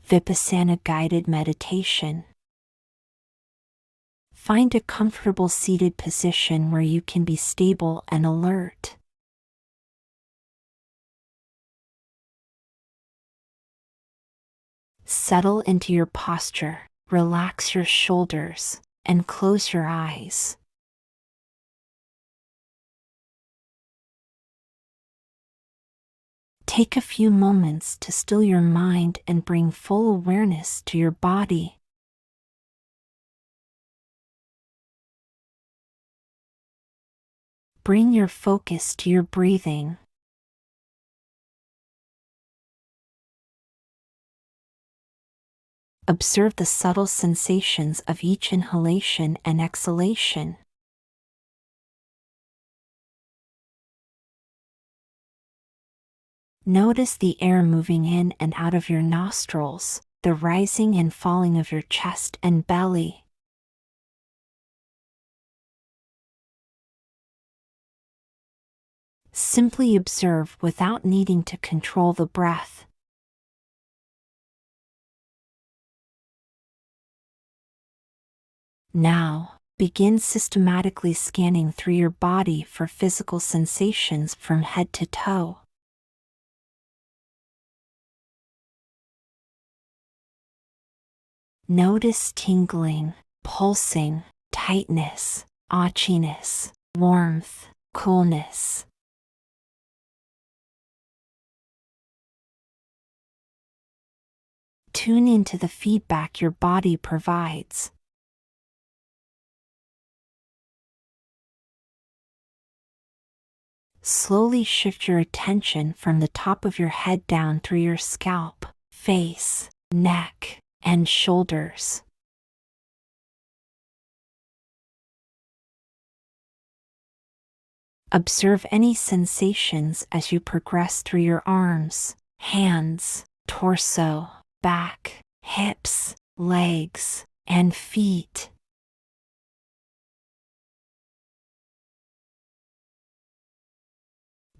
Vipassana Guided Meditation. Find a comfortable seated position where you can be stable and alert. Settle into your posture, relax your shoulders, and close your eyes. Take a few moments to still your mind and bring full awareness to your body. Bring your focus to your breathing. Observe the subtle sensations of each inhalation and exhalation. Notice the air moving in and out of your nostrils, the rising and falling of your chest and belly. Simply observe without needing to control the breath. Now, begin systematically scanning through your body for physical sensations from head to toe. Notice tingling, pulsing, tightness, achiness, warmth, coolness. Tune into the feedback your body provides. Slowly shift your attention from the top of your head down through your scalp, face, neck, and shoulders. Observe any sensations as you progress through your arms, hands, torso, back, hips, legs, and feet.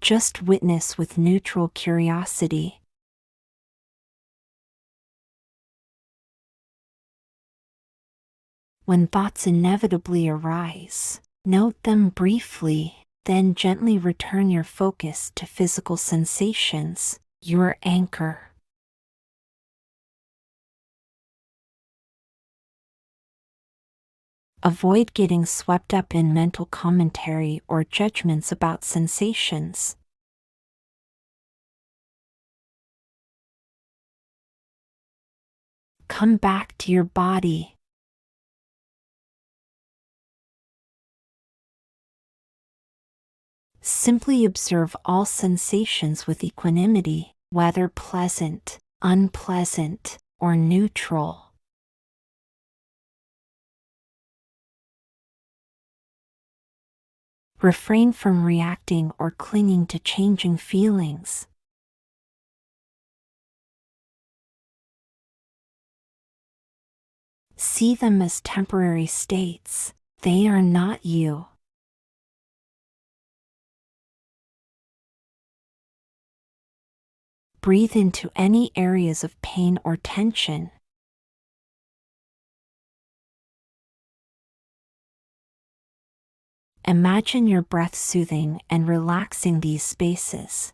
Just witness with neutral curiosity. When thoughts inevitably arise, note them briefly, then gently return your focus to physical sensations, your anchor. Avoid getting swept up in mental commentary or judgments about sensations. Come back to your body. Simply observe all sensations with equanimity, whether pleasant, unpleasant, or neutral. Refrain from reacting or clinging to changing feelings. See them as temporary states. They are not you. Breathe into any areas of pain or tension. Imagine your breath soothing and relaxing these spaces.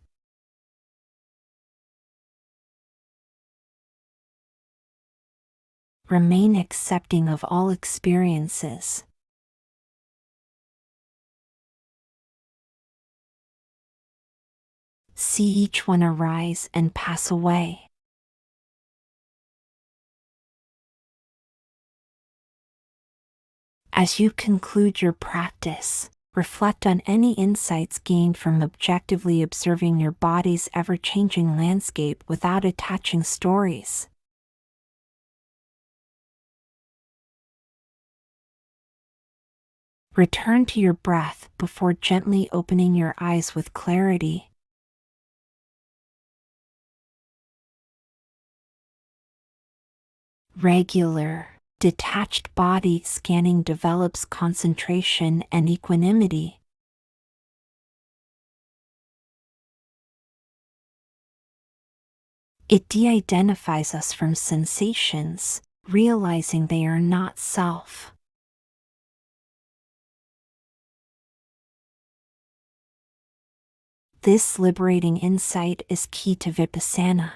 Remain accepting of all experiences. See each one arise and pass away. As you conclude your practice, reflect on any insights gained from objectively observing your body's ever-changing landscape without attaching stories. Return to your breath before gently opening your eyes with clarity. Regular, detached body scanning develops concentration and equanimity. It de-identifies us from sensations, realizing they are not self. This liberating insight is key to Vipassana,